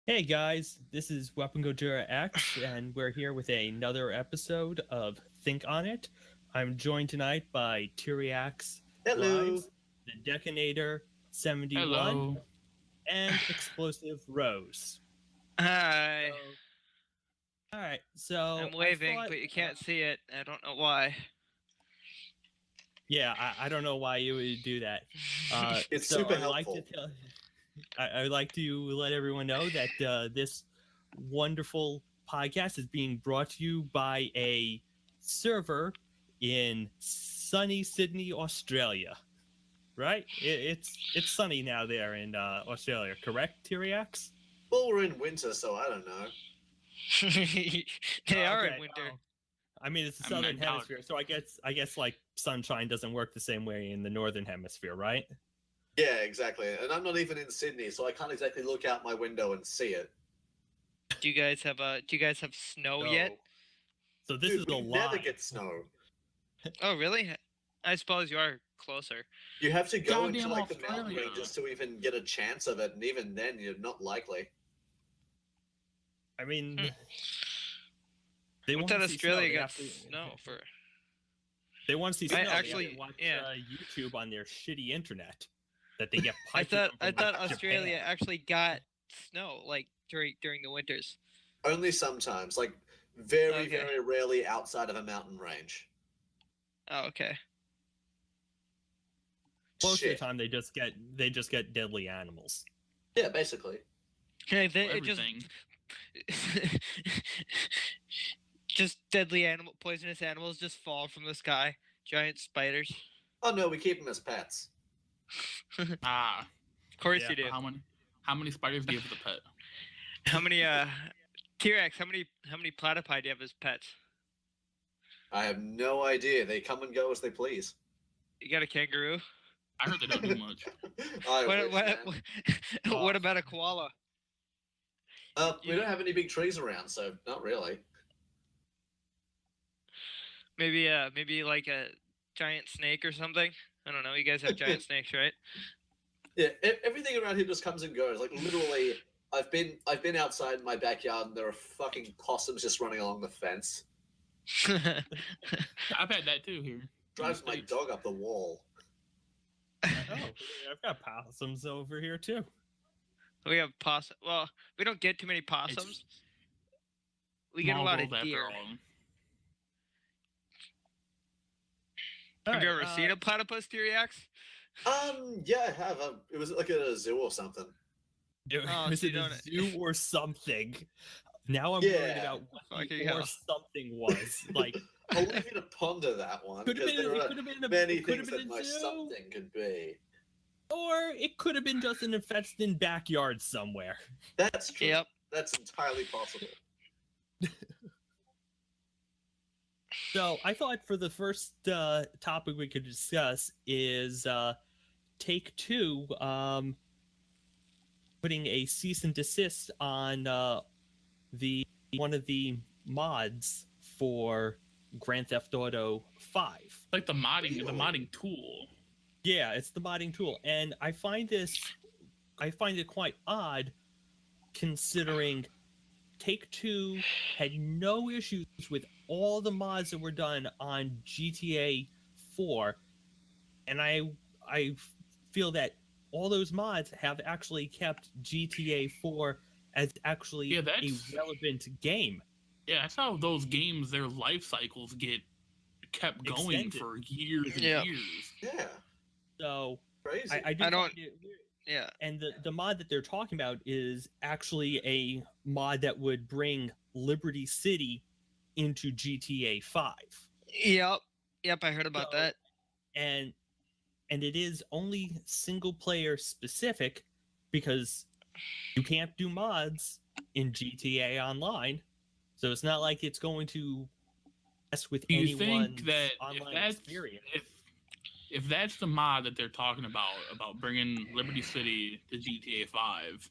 Hey guys, this is Weapon Gojira X, and we're here with another episode of Think on It. I'm joined tonight by Tyriax Hello. Lives, the Decanator 71, Hello. and Explosive Rose. Hi. Alright, so I'm waving, but you can't see it. I don't know why. Yeah, I don't know why you would do that. It's so super I'd like helpful. to tell, I'd like to let everyone know that this wonderful podcast is being brought to you by a server in sunny Sydney, Australia. Right? It's sunny now there in Australia, correct, Tyriax? Well, we're in winter, so I don't know. They are Okay, in winter. I mean, it's the I mean, southern I doubt- hemisphere, so I guess like sunshine doesn't work the same way in the northern hemisphere, right? Yeah, exactly. And I'm not even in Sydney, so I can't exactly look out my window and see it. Do you guys have snow So- yet? So this Dude, is a we never lie. get snow. Oh, really? I suppose you are closer. You have to go Goddamn into like the mountain Australia. ranges to even get a chance of it, and even then, you're not likely. I mean, Hmm. they I want thought to see snow. Australia They got have to- snow for. They want to see snow. I They have actually- to watch yeah. YouTube on their shitty internet that they get. I piped from, thought like, Australia Japan. actually got snow like during the winters. Only sometimes, like very, Okay. very rarely outside of a mountain range. Oh, okay. Most of the Shit. time, they just get deadly animals. Yeah, basically. Okay, it just Everything. just poisonous animals just fall from the sky. Giant spiders. Oh no, we keep them as pets. Ah, Of course Yeah, you do. how many spiders do you have as a pet? How many T-Rex? How many platypi do you have as pets? I have no idea. They come and go as they please. You got a kangaroo? I heard they don't do much. I What wish, man. what about a koala? We don't have any big trees around, so not really. Maybe like a giant snake or something. I don't know. You guys have giant snakes, right? Yeah, everything around here just comes and goes. Like literally, I've been outside in my backyard and there are fucking possums just running along the fence. I've had that too here. Drives my States. dog up the wall. Oh, I've got possums over here too. We have possum. Well, we don't get too many possums. We get a Small lot of world after deer. all. Have you ever seen a platypus, T-Rex? Yeah, I have. It was like at a zoo or something. Oh, Was so it you a don't- zoo or something? Now I'm Yeah. worried about what Fucking the hell. or something was. Like, I'll leave you to ponder that one could have because been, there it are could have been a, many it could things have been that a my zoo, something could be. or it could have been just an infested backyard somewhere. That's true. Yep. That's entirely possible. So I thought for the first topic we could discuss is Take-Two putting a cease and desist on the one of the mods for Grand Theft Auto 5. Like the Really? modding tool. Yeah, it's the modding tool, and I find it quite odd considering Take-Two had no issues with all the mods that were done on GTA 4, and I feel that all those mods have actually kept GTA 4 as actually Yeah, a that's- relevant game. Yeah, that's how those games, their life cycles get kept going Extended. for years and Yeah. years. Yeah. So Crazy. I do I don't- find it weird. Yeah. And the mod that they're talking about is actually a mod that would bring Liberty City into GTA 5. Yep. I heard about So- that. And it is only single player specific because you can't do mods in GTA Online. So it's not like it's going to mess with Do you anyone's think that online experience. if that's the mod that they're talking about bringing Liberty City to GTA 5,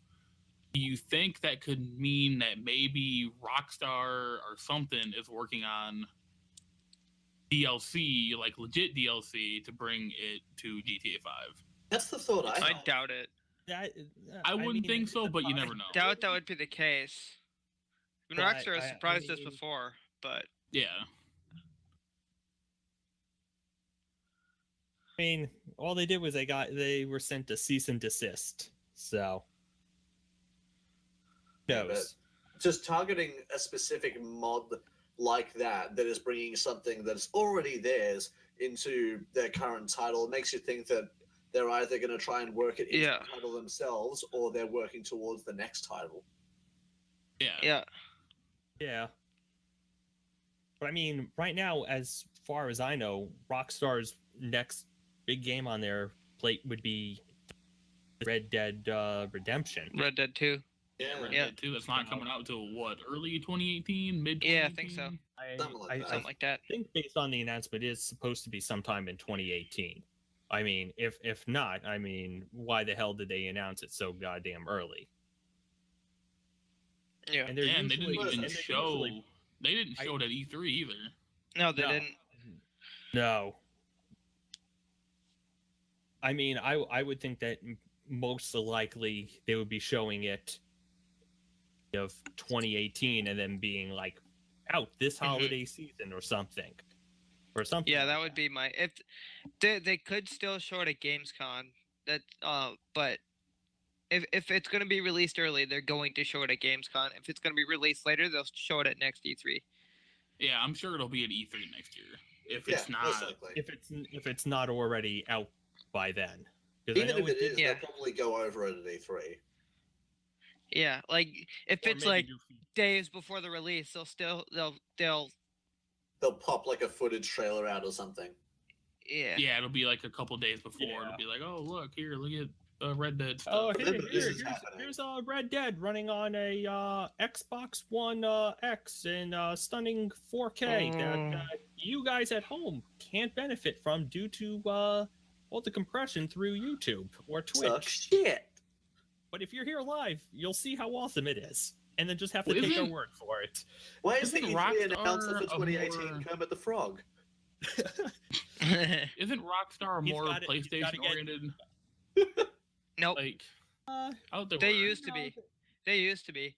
do you think that could mean that maybe Rockstar or something is working on DLC, like legit DLC, to bring it to GTA 5? That's the thought I I had. doubt it. That I wouldn't mean, think so, but you never I know. doubt that would be the case. I mean, But Rockstar has I surprised us mean- before, but Yeah. I mean, all they did was they were sent a cease and desist. So, Yeah, but knows. just targeting a specific mod like that is bringing something that's already theirs into their current title makes you think that they're either going to try and work it into Yeah. the title themselves or they're working towards the next title. Yeah. yeah. Yeah. But I mean, right now, as far as I know, Rockstar's next big game on their plate would be Red Dead Redemption. Red Dead 2. Yeah, Red Yeah. Dead 2. That's not coming out till what? Early 2018, mid 2018. Yeah, I think so. Something like that. Something like that. think based on the announcement, it's supposed to be sometime in 2018. I mean, if not, I mean, why the hell did they announce it so goddamn early? Yeah. And they're And they didn't usually- even and they're show. usually- They didn't show it at E3 either. No, they No. didn't. No. I mean, I would think that most likely they would be showing it of 2018 and then being like out this holiday season or something. Yeah, like that would be my if they could still show it at Gamescom. That but if it's going to be released early, they're going to show it at Gamescom. If it's going to be released later, they'll show it at next E3. Yeah, I'm sure it'll be at E3 next year. If Yeah, it's not, most likely. if it's not already out by then. 'Cause I Even know if it is, Yeah. they'll probably go over it at E3. Yeah, like if or it's maybe like do- days before the release, they'll They'll pop like a footage trailer out or something. yeah. yeah, it'll be like a couple days before. Yeah. It'll be like, oh look here, look at Red Dead Oh, stuff. here, Remember, this is here's happening. Red Dead running on a Xbox One X in stunning 4K that you guys at home can't benefit from due to all the compression through YouTube or Twitch. Suck shit. But if you're here live, you'll see how awesome it is, and then just have to Well, take our isn't- word for it. Why is the Isn't E3 announced Rockstar for a 2018 more- Kermit the Frog? Isn't Rockstar He's more got it- he's gotta PlayStation get- oriented? Nope. Like, Uh, out there. They used to be. They used to be.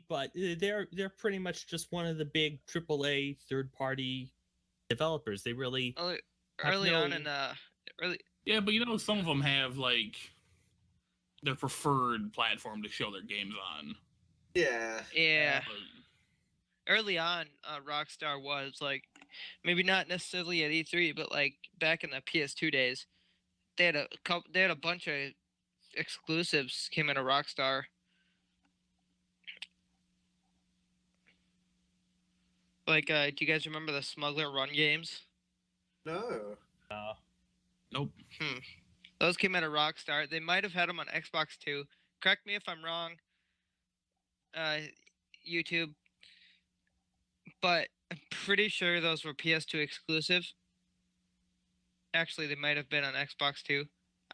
but they're pretty much just one of the big AAA third-party developers. They really Early, Have early on no- in early Yeah, but you know, some of them have like their preferred platform to show their games on. Yeah. yeah. But, Early on, Rockstar was like maybe not necessarily at E3, but like back in the PS2 days, they had a bunch of exclusives came out of Rockstar. Like, do you guys remember the Smuggler Run games? No. nope. Those came out of Rockstar. They might have had them on Xbox too. Correct me if I'm wrong. YouTube, but I'm pretty sure those were PS2 exclusives. Actually, they might have been on Xbox too.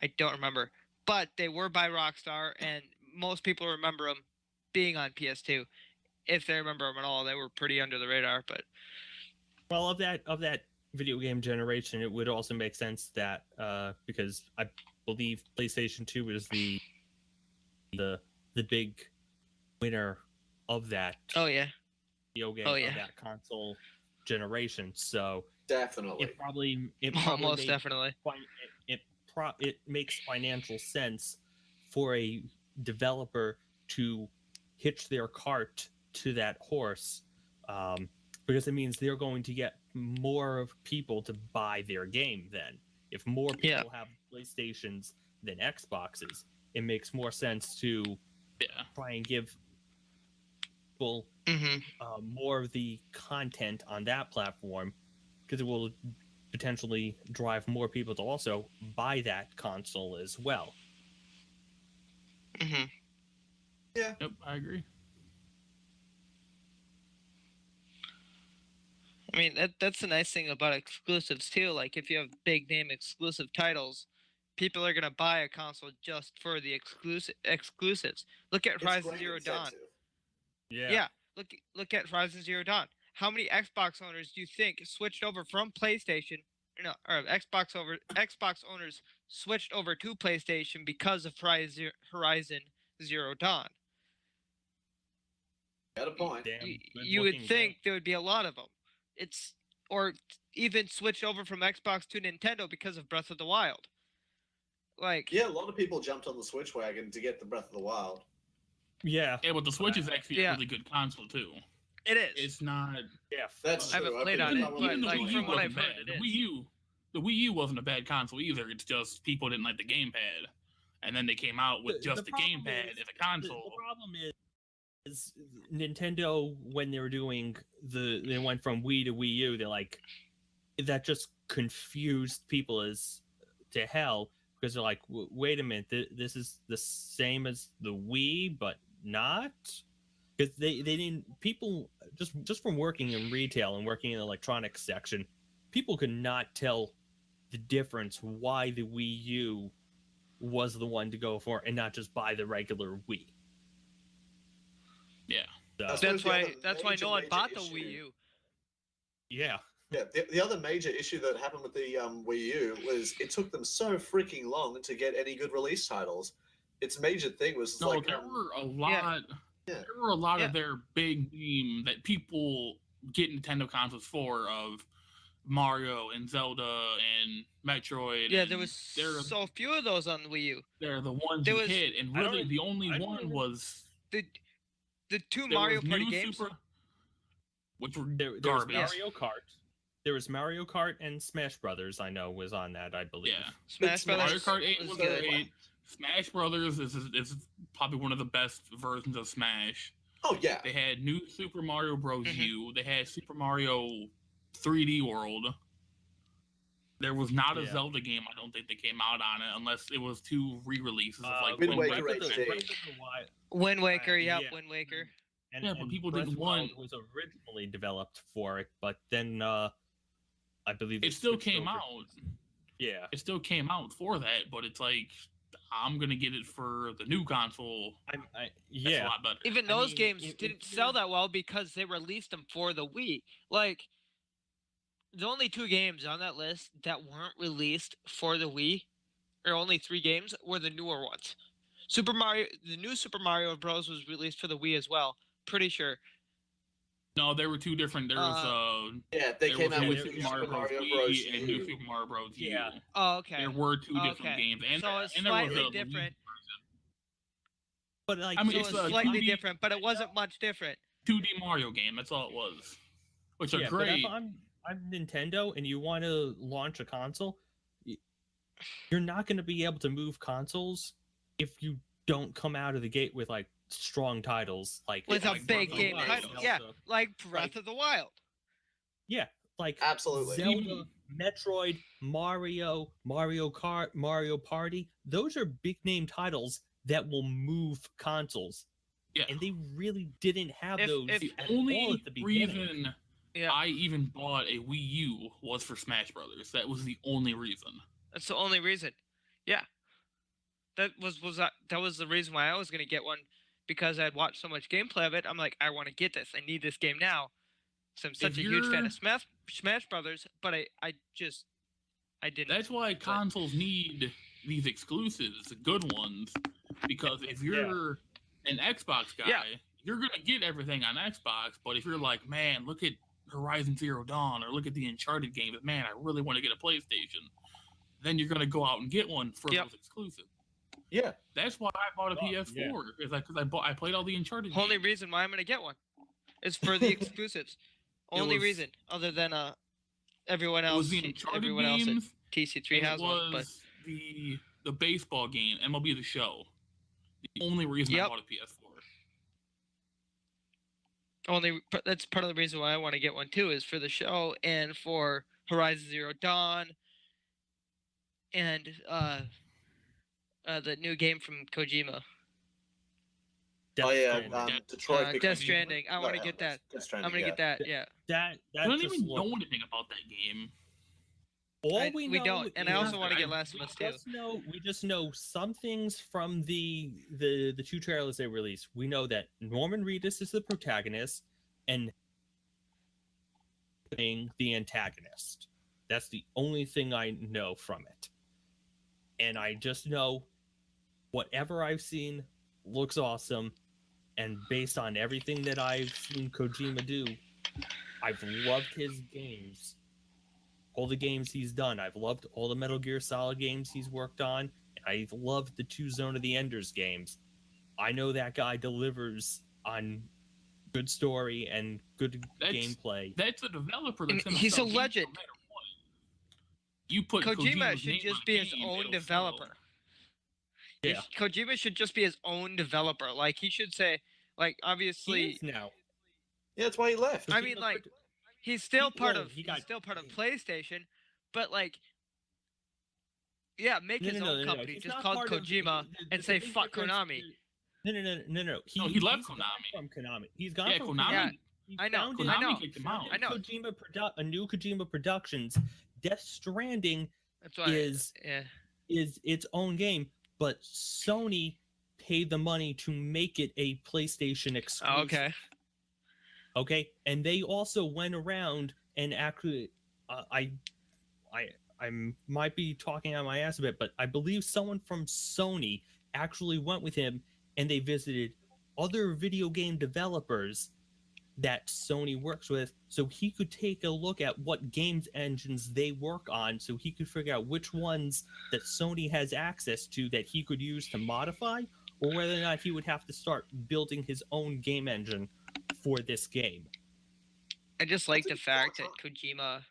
I don't remember, but they were by Rockstar, and most people remember them being on PS2. If they remember them at all, they were pretty under the radar. But well of that video game generation. It would also make sense that because I believe PlayStation 2 is the big winner of that oh yeah, video game Oh, yeah. of that console generation. So Definitely. it probably most made definitely. it makes financial sense for a developer to hitch their cart to that horse, because it means they're going to get more of people to buy their game. Then, if more people Yeah. have PlayStations than Xboxes, it makes more sense to Yeah. try and give people hmm more of the content on that platform, because it will potentially drive more people to also buy that console as well. hmm Yep, I agree. I mean, that's the nice thing about exclusives too. Like, if you have big name exclusive titles, people are gonna buy a console just for the exclusives. Look at It's Horizon great Zero Dawn. incentive. Yeah. Look at Horizon Zero Dawn. How many Xbox owners do you think switched over from PlayStation no, or Xbox owners switched over to PlayStation because of Horizon Zero Dawn. Got a point. Damn, You would good-looking think game. there would be a lot of them. It's or even switched over from Xbox to Nintendo because of Breath of the Wild. Like, Yeah, a lot of people jumped on the Switch wagon to get the Breath of the Wild. Yeah, Yeah, but the Switch is actually Yeah. a really good console too. it is. It's not. yeah. That's I true. haven't I've played been on it, not Even the like, Wii playing U from what it. I've wasn't heard, bad. it The Wii U wasn't a bad console either. It's just people didn't like the gamepad, and then they came out with just the problem gamepad is- as a console. The problem is Nintendo, when they were doing they went from Wii to Wii U, they're like, that just confused people as to hell, because they're like, wait a minute, this is the same as the Wii but not, because they didn't, people just from working in retail and working in the electronics section, people could not tell the difference why the Wii U was the one to go for and not just buy the regular Wii. Yeah. So, That's that's the why other that's why major, no one major bought the issue. Wii U. yeah. Yeah, the other major issue that happened with the Wii U was it took them so freaking long to get any good release titles. Its major thing was No, like there were a lot. Yeah. There were a lot Yeah. of their big name that people get Nintendo consoles for, of Mario and Zelda and Metroid. Yeah, and there was they're so few of those on the Wii U. they're the ones there you was- hit, and I don't really even- the only I don't one even- was The two there Mario was Party new games. which were There was garbage. Mario Kart. There was Mario Kart and Smash Brothers. I know was on that. I believe. Yeah, Smash Mario Mario Brothers Kart 8 was was good. great. Smash Brothers is probably one of the best versions of Smash. oh yeah, They had new Super Mario Bros. Mhm. U. They had Super Mario 3D World. There was not a Yeah. Zelda game, I don't think, that came out on it, unless it was two re-releases of like Wind Wind Waker Waker. HD. and- Wind Waker, Yeah. Wind Waker. Yeah, but people Breath didn't of the Wild want- was originally developed for it, but then I believe they It still switched came over- out. Yeah, It still came out for that, but it's like, I'm gonna get it for the new console. That's a yeah. lot better. Even I those mean, games if didn't you're- sell that well because they released them for the Wii. Like, the only two games on that list that weren't released for the Wii, or only three games, were the newer ones. The new Super Mario Bros. Was released for the Wii as well. Pretty sure. No, there were two different. There was yeah. They there came was out new with Super New Mario Super Bros. Mario Wii Bros. and new U. Super Mario Bros. U. Yeah. Oh, okay. There were two different Okay. games, and So it's and there was slightly a Wii different. But like, I mean, So it's it's a slightly 2D different, but it wasn't much different. 2D Mario game. That's all it was, which are yeah, but great. if I'm Nintendo and you want to launch a console, you're not going to be able to move consoles if you don't come out of the gate with like strong titles, like With a like big Breath of the game Wild, title, Zelda. yeah. Like Breath Like- of the Wild. Yeah, like Absolutely. Zelda, Metroid, Mario, Mario Kart, Mario Party. Those are big name titles that will move consoles. Yeah. And they really didn't have If- those if- The at all only at the beginning. reason Yeah. I even bought a Wii U was for Smash Brothers. That was the only reason. That's the only reason. Yeah. That was the reason why I was gonna get one, because I'd watched so much gameplay of it. I'm like, I want to get this. I need this game now. So I'm such a huge fan you're- of Smash Brothers, but I didn't. That's why consoles need these exclusives, the good ones, because if you're an Xbox guy, Yeah. you're gonna get everything on Xbox. But if you're like, man, look at Horizon Zero Dawn or look at the Uncharted game, but man, I really want to get a PlayStation, then you're gonna go out and get one for Yep. those exclusives. Yeah. That's why I bought a Oh, PS4. Is like because I played all the Uncharted. Only games. reason why I'm gonna get one is for the exclusives. Only was- reason, other than everyone It else. was the Uncharted Everyone else at games. TC3 and has it one, but was the baseball game, MLB The Show. The only reason I Yep. bought a PS4. that's part of the reason why I want to get one too, is for the show and for Horizon Zero Dawn and the new game from Kojima, Death Oh yeah, Stranding. Detroit. Death Become Stranding. I Human. want to No, get that. Death Stranding, I'm gonna get that. Yeah. that I don't just even looked- know anything about that game. All We know don't, and I is also want to that get Last of Us too. we just know some things from the two trailers they released. We know that Norman Reedus is the protagonist and being the antagonist. That's the only thing I know from it. And I just know whatever I've seen looks awesome. And based on everything that I've seen Kojima do, I've loved his games. All the games he's done. I've loved all the Metal Gear Solid games he's worked on. And I've loved the 2 Zone of the Enders games. I know that guy delivers on good story and good gameplay. That's a developer that's And gonna he's sell a games legend. no matter what. You put Kojima Kojima's should name just on be a his game, own it'll developer. sell. Yeah. Kojima should just be his own developer. Like, he should say, like, He obviously, is now. Yeah, that's why he left. I mean, like, he's still part of he got- PlayStation, but like, yeah, make his own company He's just not called part of Kojima and say big fuck difference Konami. No. He left he's gone Konami. from Konami. He's gone Yeah, from Konami. Yeah, He I know, founded- I know, Konami kicked him out. I know. A new Kojima Productions. Death Stranding That's why is its own game, but Sony paid the money to make it a PlayStation exclusive. Oh, okay. Okay, and they also went around and actually, I might be talking out my ass a bit, but I believe someone from Sony actually went with him and they visited other video game developers that Sony works with, so he could take a look at what games engines they work on, so he could figure out which ones that Sony has access to that he could use to modify, or whether or not he would have to start building his own game engine for this game. I just like the That's a fact good that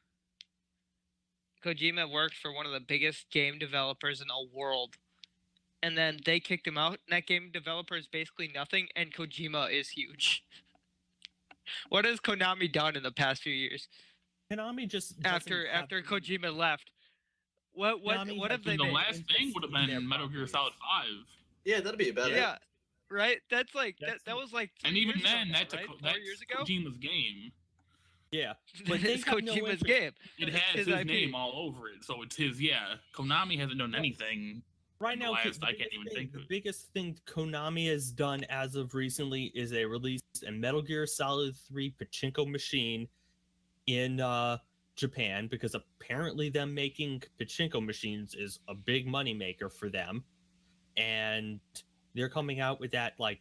Kojima worked for one of the biggest game developers in the world, and then they kicked him out. And that game developer is basically nothing, and Kojima is huge. What has Konami done in the past few years Konami just after Kojima left? What Konami have they The made? last thing would have in their been Metal Gear properties. Solid 5. Yeah, that'd be better. Yeah, right. That's like That's- that was like 3 And even years ago then, now, that's, right? a, 4 that's years ago. Kojima's game. Yeah, but they It's have no Kojima's interest- game. It It's has his his IP. name all over it, so it's his. Yeah, Konami hasn't done anything. Right now, last, the I can't biggest even thing- think of the it. biggest thing Konami has done as of recently is they released a Metal Gear Solid 3 pachinko machine in Japan, because apparently them making pachinko machines is a big moneymaker for them, and they're coming out with that like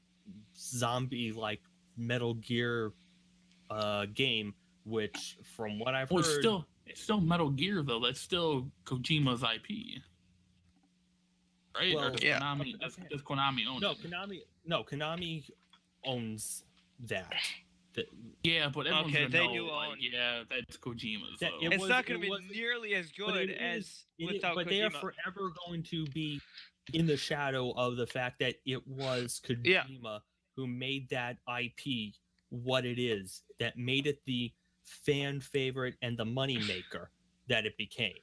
zombie like Metal Gear game, which from what I've Well, heard, it's still Metal Gear though. That's still Kojima's IP, right? Well, or does yeah. Konami does Konami own no it? Konami owns that. Yeah, but everyone's Okay, gonna they know, do like, own- yeah, that's Kojima's. That- though. it It's was- not going it to be wasn't- nearly as But good it as is- it is- without but Kojima. they are forever going to be in the shadow of the fact that it was Kojima who made that IP what it is, that made it the fan favorite and the moneymaker that it became.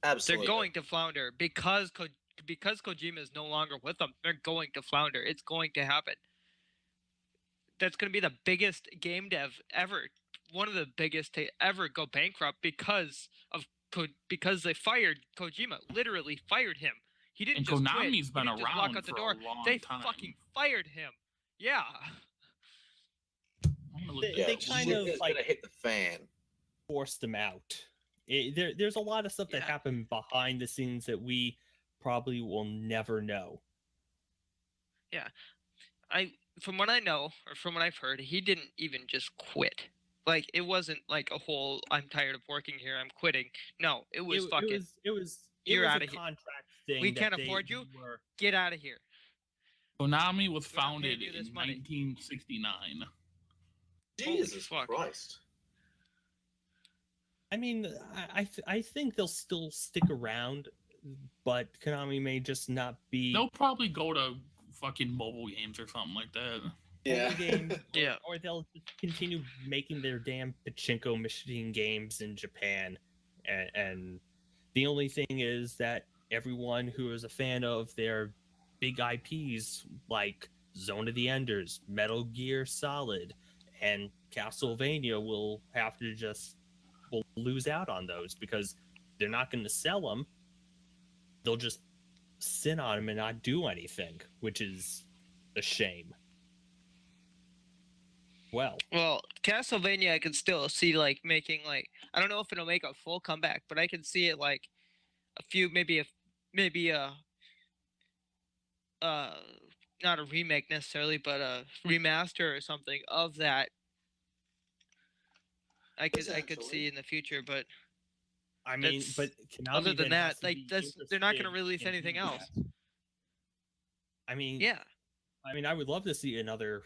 Absolutely. They're going to flounder because Kojima is no longer with them. They're going to flounder. It's going to happen. That's going to be the biggest game dev ever, one of the biggest to ever go bankrupt because they fired Kojima. Literally fired him. He didn't And just quit. Konami's He been didn't just walk around out the for door. a long They time. fucking fired him. Yeah. I'm gonna look They- that they up. kind shit of, is like- gonna hit the fan. Forced them out. There's a lot of stuff that Yeah. happened behind the scenes that we probably will never know. From what I know, or from what I've heard, he didn't even just quit. Like, it wasn't like a whole "I'm tired of working here, I'm quitting." No, it was fucking It was You're a outta here. contract thing. We that can't they afford you? were- get out of here. Konami was We're not paying founded you in this money. 1969. Jesus fuck. Christ. I mean, I think they'll still stick around, but Konami may just not be They'll probably go to fucking mobile games or something like that. Yeah. mobile games, Yeah. or they'll just continue making their damn pachinko machine games in Japan, and the only thing is that everyone who is a fan of their big IPs like Zone of the Enders, Metal Gear Solid, and Castlevania will have to will lose out on those because they're not going to sell them. They'll just sit on them and not do anything, which is a shame. Well, Well, Castlevania, I can still see like making like I don't know if it'll make a full comeback, but I can see it like a few maybe a uh not a remake necessarily, but a remaster or something of that. I could Potentially. see in the future, but I mean, That's- but Konami other than then has that, to like be they're not going to interested release in anything doing else. that. I mean, Yeah. I would love to see another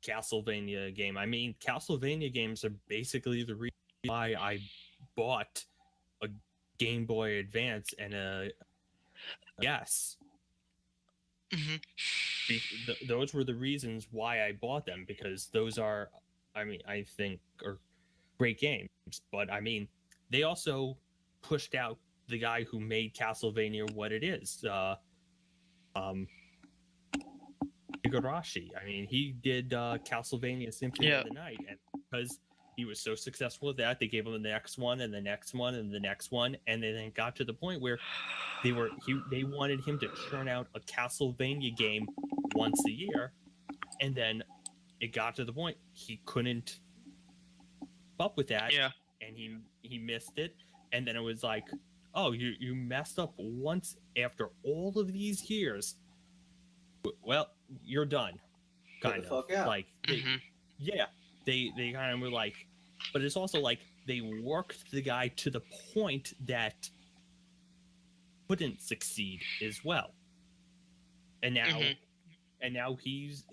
Castlevania game. I mean, Castlevania games are basically the reason why I bought a Game Boy Advance and a yes. Mhm. Those were the reasons why I bought them, because those are, I mean, I think are great games. But I mean, they also pushed out the guy who made Castlevania what it is. Igarashi. I mean, he did Castlevania Symphony Yeah. of the Night, and because he was so successful with that, they gave him the next one and the next one and the next one, and then it got to the point where they wanted him to churn out a Castlevania game once a year, and then it got to the point he couldn't keep up with that, Yeah. and he missed it, and then it was like, oh, you messed up once after all of these years. Well, you're done. Get Kind the of fuck out. like Mhm. they kind of were like, but it's also like they worked the guy to the point that couldn't succeed as well, and now Mhm.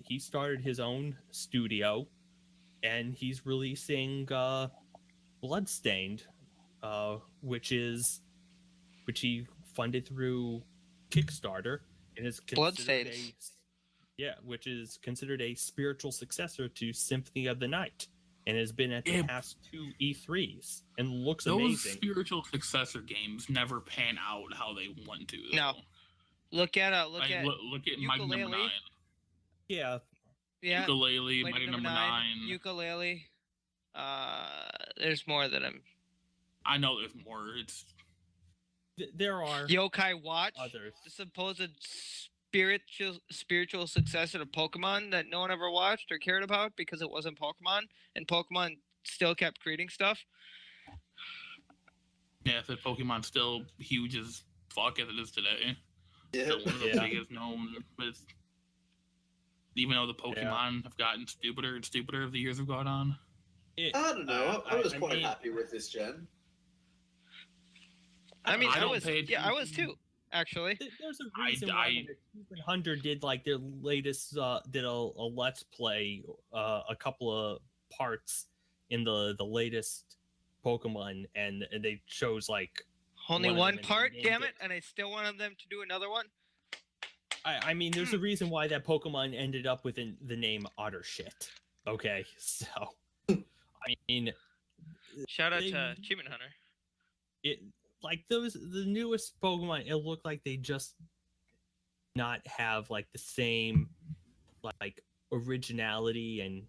he started his own studio, and he's releasing Bloodstained, which he funded through Kickstarter, and is considered Bloodstains. which is considered a spiritual successor to Symphony of the Night, and has been at the Yeah. past 2 E3s and looks Those amazing. spiritual successor games never pan out how they want to. Though. No. Look at Like, look at Mighty Number Ukulele. 9. Yeah. Ukulele, Mighty Mighty Number Number 9. Ukulele. There's more that I'm. I know there's more. It's There are Yokai Watch, others. the supposed spiritual successor to Pokemon that no one ever watched or cared about because it wasn't Pokemon, and Pokemon still kept creating stuff. yeah, if Pokemon's still huge as fuck as it is today. Yeah. Still one of the Yeah. biggest known. With, even though the Pokemon have gotten stupider and stupider as the years have gone on. I don't know. I was quite mean, happy with this gen. I mean, I don't was. pay Yeah, I was attention. too. Actually. There's a reason why Achievement Hunter did like their latest did a let's play a couple of parts in the latest Pokemon, and they chose like Only one of one them and part, named damn it. it, and I still wanted them to do another one. I mean, there's a reason why that Pokemon ended up with the name Otter Shit. Okay, so I mean, Shout out They- to Achievement Hunter. it like the newest Pokemon, it looked like they just not have like the same like originality and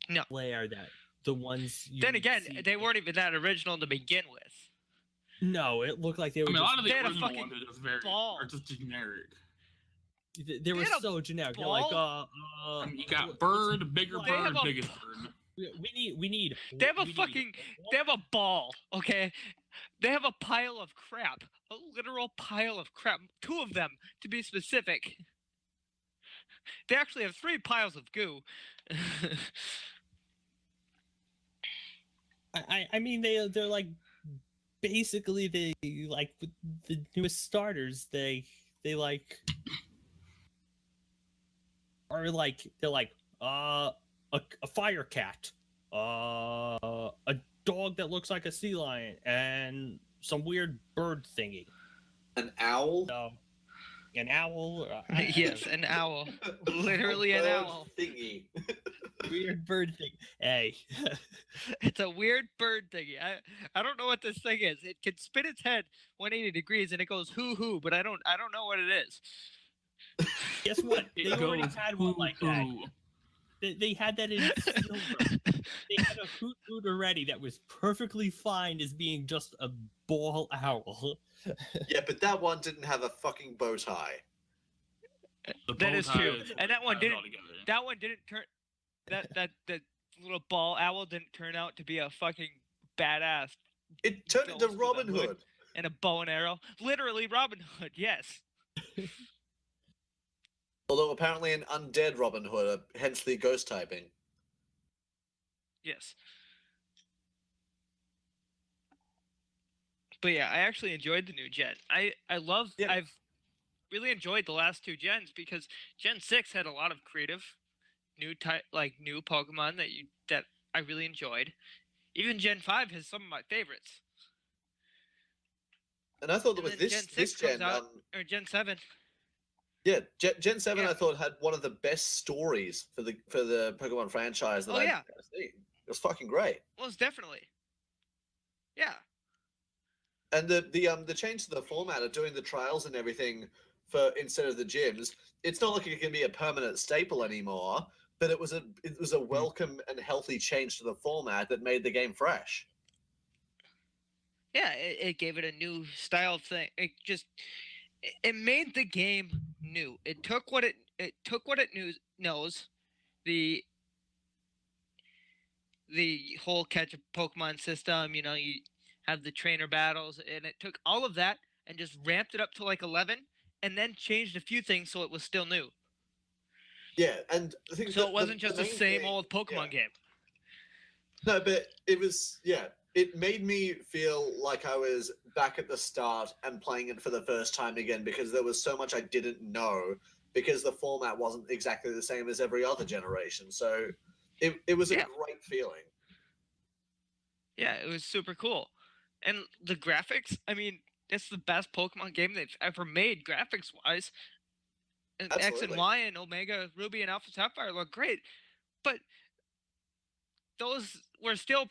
No. flair that the ones you Then again, see they in- weren't even that original to begin with. No, it looked like they were I mean, a lot of They the had a original fucking ones are just very ball. are just generic. they were had a so generic. They're like ball. I mean, you got what's- bird, bigger They have bird, a- biggest bird. we need They have a we need fucking. They have a ball, okay? They have a pile of crap. A literal pile of crap. 2 of them, to be specific. They actually have 3 piles of goo. I mean they're like basically they like with the newest starters they like are like they're like a fire cat, a dog that looks like a sea lion, and some weird bird thingy. An owl? So an owl. Yes, an owl. Literally an bird owl. Thingy. Weird bird thing. Hey, It's a weird bird thingy. I don't know what this thing is. It can spin its head 180 degrees and it goes hoo hoo, but I don't know what it is. guess what? It They already goes had one like that. hoo-hoo. They had that in silver. They had a hoot hoot already that was perfectly fine as being just a ball owl. Yeah, but that one didn't have a fucking bow tie. The That bow is tie true. And that one ties didn't- altogether. That one didn't turn. That little ball owl didn't turn out to be a fucking badass It turned into ghost with a Robin hood Hood. and a bow and arrow. Literally Robin Hood, yes. Although apparently an undead Robin Hood, hence the ghost typing. Yes. But yeah, I actually enjoyed the new gen. I love Yeah. I've really enjoyed the last two gens because Gen 6 had a lot of creative new Pokemon that I really enjoyed. Even Gen 5 has some of my favorites. And I thought that And with then Gen 6 comes gen, out, or Gen 7. yeah, Gen 7 Yeah. I thought had one of the best stories for the Pokemon franchise that Oh, I'd yeah. ever seen. It was fucking great. Most definitely. Yeah. And the change to the format of doing the trials and everything for instead of the gyms, it's not like it can be a permanent staple anymore, but it was a welcome and healthy change to the format that made the game fresh. Yeah, it gave it a new style thing. It made the game new. It took what it knows, the whole catch a Pokemon system. You know, you have the trainer battles, and it took all of that and just ramped it up to like 11, and then changed a few things so it was still new. Yeah, and I think So it wasn't just the main same thing- old Pokemon game. No, but it was it made me feel like I was back at the start and playing it for the first time again because there was so much I didn't know because the format wasn't exactly the same as every other generation. So it was a Yeah. great feeling. Yeah, it was super cool. And the graphics, I mean, it's the best Pokemon game they've ever made graphics wise. And X and Absolutely. Y and Omega Ruby and Alpha Sapphire look great. But those were still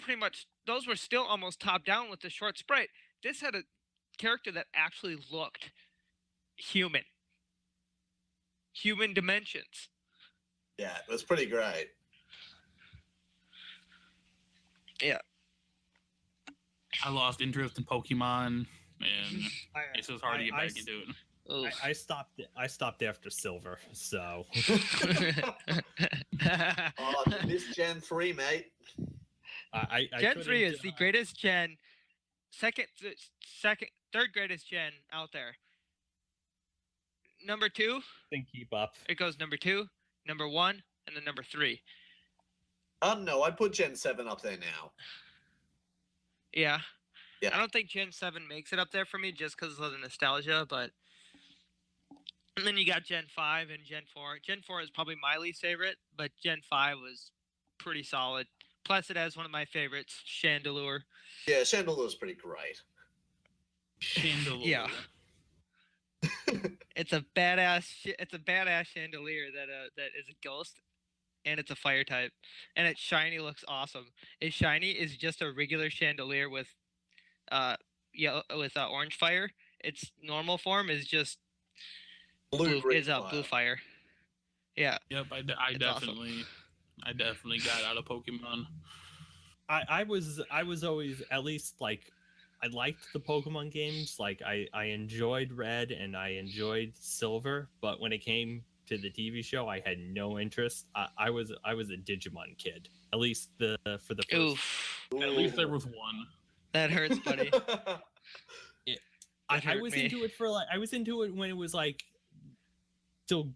almost top down with the short sprite. This had a character that actually looked human. Human dimensions. Yeah, it was pretty great. Yeah. I lost interest in Pokemon, and it's just hard to get back into it. Oof. I stopped after Silver, so Oh, this Gen 3, mate. I Gen 3 couldn't, is the greatest gen, third greatest gen out there. Number 2, think keep up. it goes number 2, number 1, and then number 3. No, I'd put Gen 7 up there now. Yeah. Yeah. I don't think Gen 7 makes it up there for me just because of the nostalgia, but. And then you got Gen 5 and Gen 4. Gen 4 is probably my least favorite, but Gen 5 was pretty solid. Plus, it has one of my favorites, Chandelure. Yeah, Chandelure's pretty great. Chandelure. Yeah. It's a badass chandelier that is a ghost, and it's a fire type, and its shiny looks awesome. Its shiny is just a regular chandelier with orange fire. Its normal form is just blue fire. fire. Yeah. Yep, I It's definitely got out of Pokemon. I was always at least like I liked the Pokemon games. Like I enjoyed Red and I enjoyed Silver, but when it came to the TV show, I had no interest. I was a Digimon kid. At least for the first. Oof. At least there was one. That hurts, buddy. I hurt was me. into it I was into it when it was like still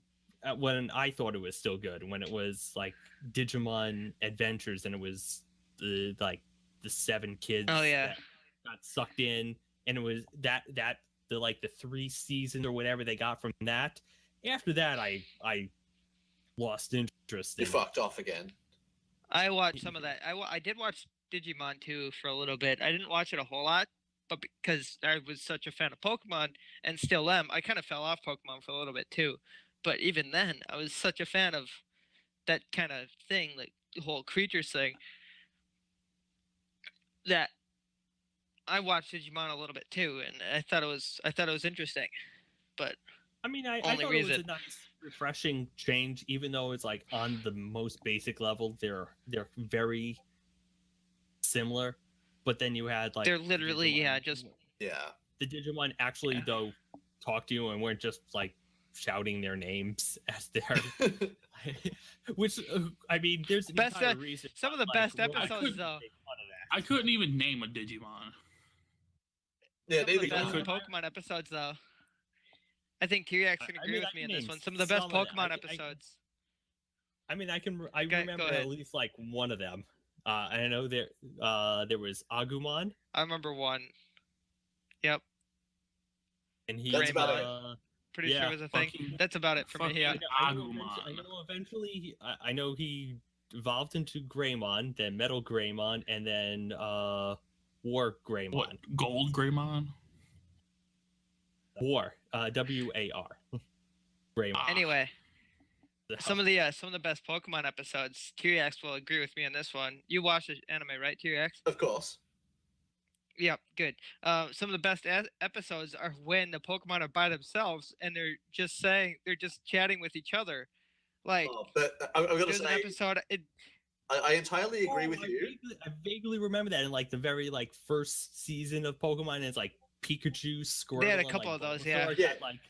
when I thought it was still good, when it was like Digimon Adventures and it was the 7 kids Oh, yeah. that got sucked in, and it was the 3 seasons or whatever they got from that. After that I lost interest You in fucked off again. I watched some of that. I did watch Digimon 2 for a little bit. I didn't watch it a whole lot, but because I was such a fan of Pokemon and still am, I kind of fell off Pokemon for a little bit too. But even then, I was such a fan of that kind of thing, like the whole creatures thing, that I watched Digimon a little bit too, and I thought it was interesting. But I mean, I Only thought it was reason. a nice, refreshing change, even though it's like on the most basic level, they're very similar. But then you had like they're literally Digimon- just Yeah. the Digimon actually Yeah. though talk to you and weren't just like shouting their names as they're, which I mean, there's an Best, entire reason. some of the like, best why episodes, couldn't though. they make fun of that? I couldn't even name a Digimon. Yeah, Some of the neither best can I. Pokemon episodes, though. I think Tyriak's I gonna agree mean, with I me can on this name one. Some of the best some of them. Pokemon I episodes. I mean, I Go remember ahead. at least like one of them. I know there was Agumon, I remember one. Yep, and he That's about it. pretty Yeah, sure it was a thing. fucking- That's about it for me. Yeah. Agumon. I know eventually. I know he evolved into Greymon, then Metal Greymon, and then War Greymon. What, Gold Greymon? War, WAR. Greymon. Ah. Anyway, So- some of the best Pokemon episodes. Tyriax will agree with me on this one. You watch the anime, right, Tyriax? Of course. Yep, good. Some of the best episodes are when the Pokemon are by themselves and they're just chatting with each other. Like Oh, but I'm gonna there's an say, episode. I entirely agree Oh, with you. I vaguely remember that in like the very like first season of Pokemon. And it's like Pikachu, Squirtle. had a and, couple like, of those, Bulbasaur yeah. got, Yeah. like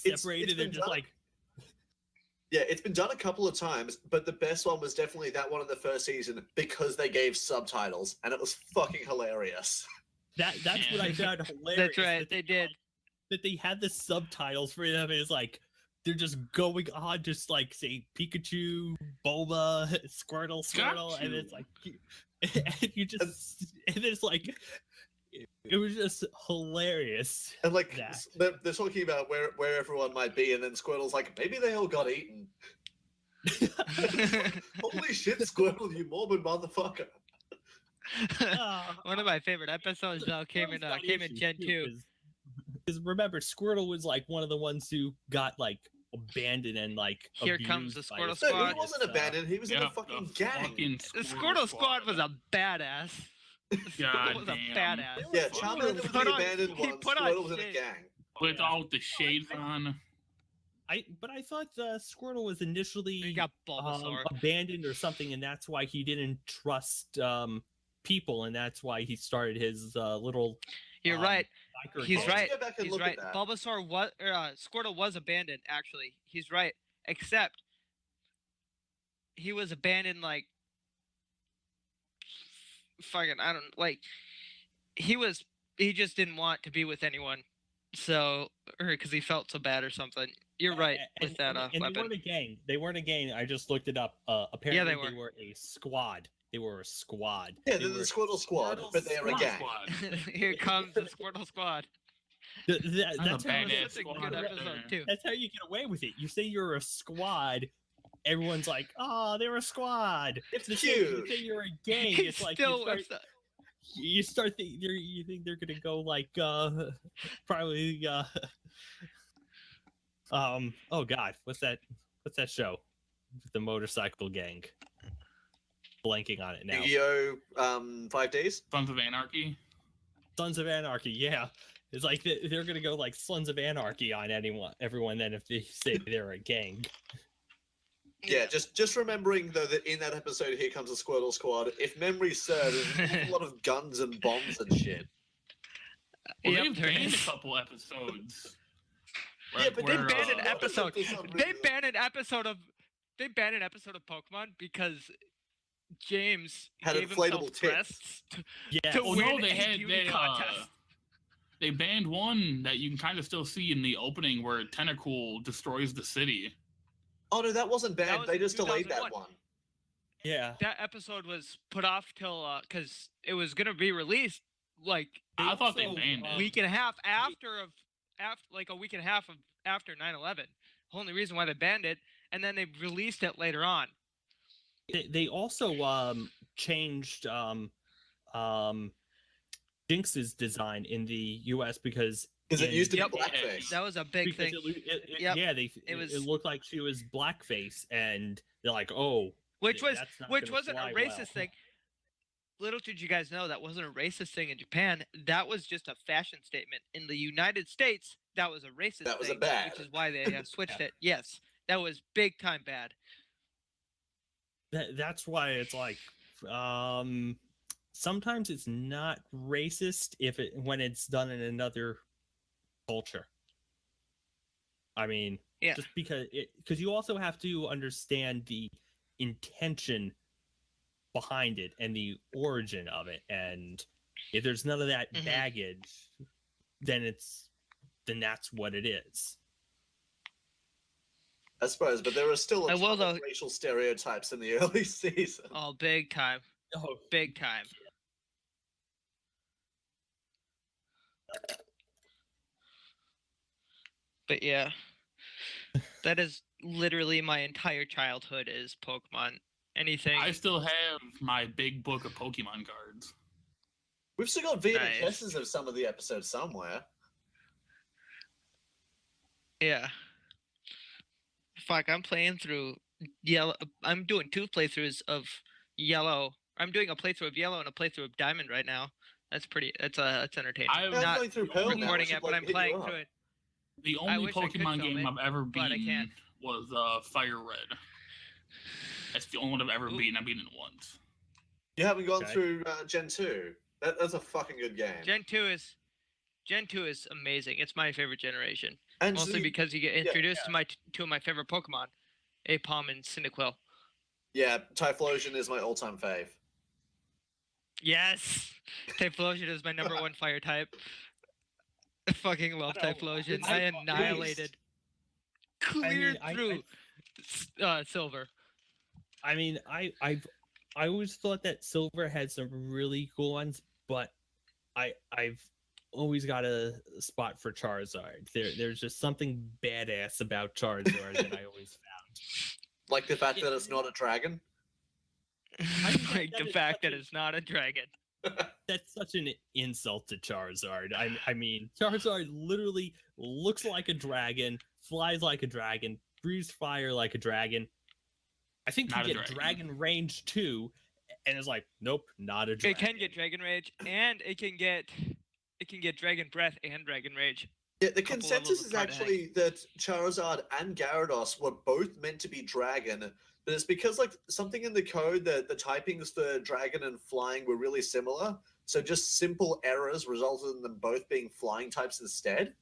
It's separated been and just done- like Yeah, it's been done a couple of times, but the best one was definitely that one in the first season because they gave subtitles, and it was fucking hilarious. that. That's what I found hilarious. That's right, that they did. That they had the subtitles for them. And it's like they're just going on, just like say Pikachu, Bulba, Squirtle, and it's like, and you just, and it's like, it was just hilarious. And like That. they're talking about where everyone might be, and then Squirtle's like, maybe they all got eaten. Holy shit, Squirtle, you morbid motherfucker! Ah, One of my favorite episodes though came in Gen 2. Because remember, Squirtle was like one of the ones who got like abandoned and like Here comes the abused by Squirtle his No, Squad. he wasn't abandoned. He was in a fucking gang. The Squirtle Squad was a badass. The Squirtle was a Goddamn. badass. Yeah, Squirtle Charmander was put the on- abandoned he one. put on Squirtle was in a shades. gang. Without the shades on. But I thought Squirtle was initially You got Bulbasaur. abandoned or something, and that's why he didn't trust people, and that's why he started his little. You're right. biker He's gang. right. Let's go back and He's look right. at that. Bulbasaur was Squirtle was abandoned. Actually, he's right. Except he was abandoned like fucking. I don't like. He just didn't want to be with anyone. So, or because he felt so bad or something. You're right And- with that and they weapon. weren't a gang. They weren't a gang. I just looked it up. Apparently, they they were a squad. They were a squad. Yeah, They they're the were- Squirtle Squad, but they're a Squad gang. Squad. Here comes the Squirtle Squad. That's That's a how badass That's a squad good right episode there. too. That's how you get away with it. You say you're a squad, everyone's like, "Oh, they're a squad." It's You cute. say you're a gang. He It's like still you start think you think they're gonna go like probably oh god, what's that show? The motorcycle gang. Blanking on it now. Yu-Gi-Oh! 5 days. Sons of Anarchy. Sons of Anarchy, yeah. It's like they're gonna go like Sons of Anarchy on everyone. Then if they say they're a gang, Yeah, just remembering though that in that episode, Here Comes the Squirtle Squad. If memory serves, there's a lot of guns and bombs and shit. Well, Yep, they've there banned a is. couple episodes. Yeah, but They where, banned an uh, episode. For some They reason. banned an episode of Pokemon because James Had gave inflatable himself tits. breasts yeah. to Oh win no, they a had beauty contest. they banned one that you can kind of still see in the opening where Tentacool destroys the city. Oh no, that wasn't bad. was They in just delayed that 2001. one. Yeah. That episode was put off till because it was gonna be released like I thought they also, banned a it. week and a half after a week and a half of after 9/11. Only reason why they banned it, and then they released it later on. They also changed Jinx's design in the U.S. because Because it used to be Yep. blackface. That was a big because thing. yeah, It was- it looked like she was blackface, and they're like, oh, Which was that's not which gonna wasn't a fly racist well. thing. Little did you guys know that wasn't a racist thing in Japan. That was just a fashion statement. In the United States, that was a racist That was a thing, bad. which is why they switched it. Yes, that was big time bad. That's why it's like sometimes it's not racist when it's done in another culture. I mean, Yeah. Just because you also have to understand the intention behind it and the origin of it, and if there's none of that Mhm. baggage, then that's what it is. I suppose, but there are still I a will, ton of though. racial stereotypes in the early season. Oh, big time. Oh, Big time. But yeah, that is literally my entire childhood is Pokemon. Anything. I still have my big book of Pokemon cards. We've still got Nice. VHSs of some of the episodes somewhere. Yeah. Fuck, I'm playing through Yellow. I'm doing 2 playthroughs of Yellow. I'm doing a playthrough of Yellow and a playthrough of Diamond right now. That's entertaining. I'm Yeah, I'm Not going through Pearl now. I recording should, it, but like, I'm hit you playing up. through it. The I only wish I could Pokemon film game it, I've ever but I beaten can't. was Fire Red. That's the only one I've ever Ooh. beaten. I've beaten it once. You haven't gone Okay. through Gen 2. That's a fucking good game. Gen 2 is amazing. It's my favorite generation. and Mostly the- because you get introduced to two of my favorite Pokemon, Apom and Cyndaquil. yeah, Typhlosion is my all-time fave. Yes! Typhlosion is my number 1 fire type. I fucking love I don't know. Typhlosion. It's I a annihilated. beast. Cleared I- through Silver. I mean, I always thought that Silver had some really cool ones, but I've always got a spot for Charizard. There's just something badass about Charizard that I always found. Like the fact that it's not a dragon. mean, Like that the is fact such that a- it's not a dragon. That's such an insult to Charizard. I mean, Charizard literally looks like a dragon, flies like a dragon, breathes fire like a dragon. I think Not you a get dragon. Dragon Range too, and it's like, nope, not a dragon. It can get Dragon Rage, and it can get Dragon Breath and Dragon Rage. Yeah, the Couple consensus levels is apart, I think. actually that Charizard and Gyarados were both meant to be dragon, but it's because like something in the code that the typings for dragon and flying were really similar, so just simple errors resulted in them both being flying types instead.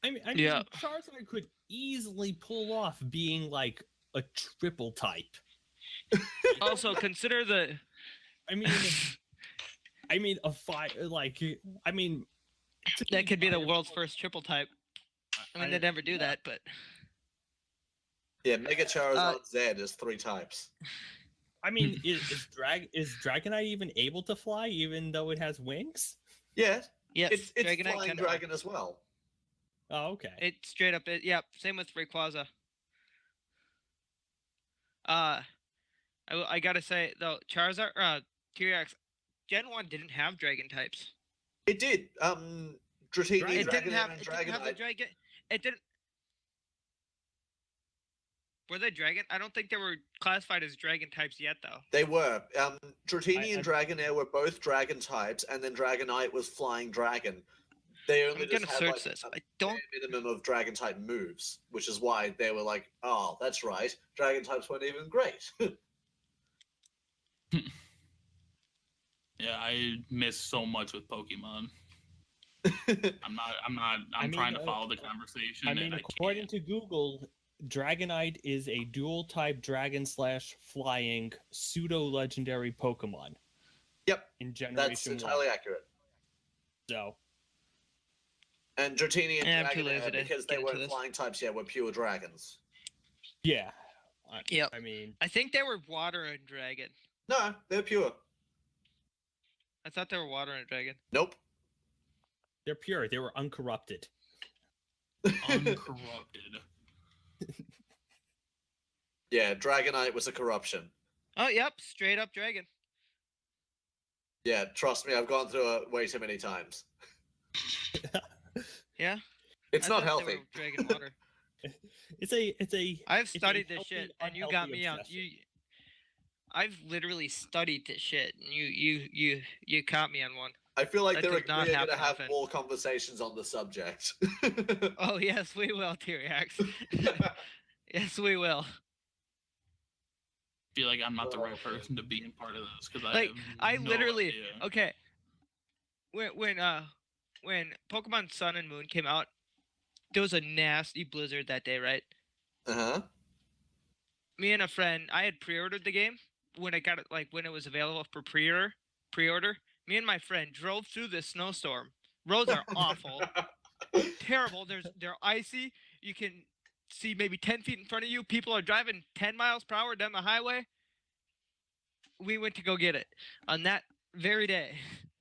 I mean, Yeah. Charizard could easily pull off being like a triple type. Also, consider the. I mean, a fire like I mean. to me, That could be the fire- world's first triple type. I mean, they never do that, but Yeah, Mega Charizard Z is 3 types. I mean, is Dragonite even able to fly, even though it has wings? Yeah, yes, it's Dragonite flying can. dragon as well. Oh, okay. It straight up. Yep. Same with Rayquaza. I gotta say though, Charizard, T-Rex, Gen 1 didn't have dragon types. It did. Dratini, It didn't have. and It didn't have the Dragonite. dragon. It didn't. Were they dragon? I don't think they were classified as dragon types yet, though. They were. Dratini and I- Dragonair were both dragon types, and then Dragonite was flying dragon. They only I'm just gonna had search like this. a I don't. minimum of dragon type moves, which is why they were like, oh, that's right, dragon types weren't even great. Yeah, I miss so much with Pokemon. I'm mean, trying to follow the conversation. I mean, and I according can't. to Google, Dragonite is a dual type dragon / flying pseudo legendary Pokemon. Yep, In that's Generation 1. entirely accurate. So, And Dratini and Yeah, I'm too lazy Dragonair, to because they get into weren't this. flying types yet, were pure dragons. yeah. Yep. I mean, I think they were water and dragon. No, they're pure. I thought they were water and dragon. Nope. they're pure. They were uncorrupted. Uncorrupted. Yeah, Dragonite was a corruption. Oh, yep, straight up dragon. Yeah, trust me, I've gone through it way too many times. Yeah. It's I not thought they healthy. were dragon water. It's a I've It's a studied this healthy, shit, and you got unhealthy me on. obsession. I've literally studied this shit, and you caught me on one. I feel like That we're does not going to happen have often. more conversations on the subject. Oh yes, we will, T-Rex. Yes, we will. I feel like I'm not the right person to be in part of this because Like, I have no literally- idea. Okay. When Pokemon Sun and Moon came out, there was a nasty blizzard that day, right? Uh-huh. Me and a friend, I had pre-ordered the game when I got it, like when it was available for pre-order. Me and my friend drove through this snowstorm. Roads are awful, terrible. They're icy. You can see maybe 10 feet in front of you. People are driving 10 miles per hour down the highway. We went to go get it on that very day.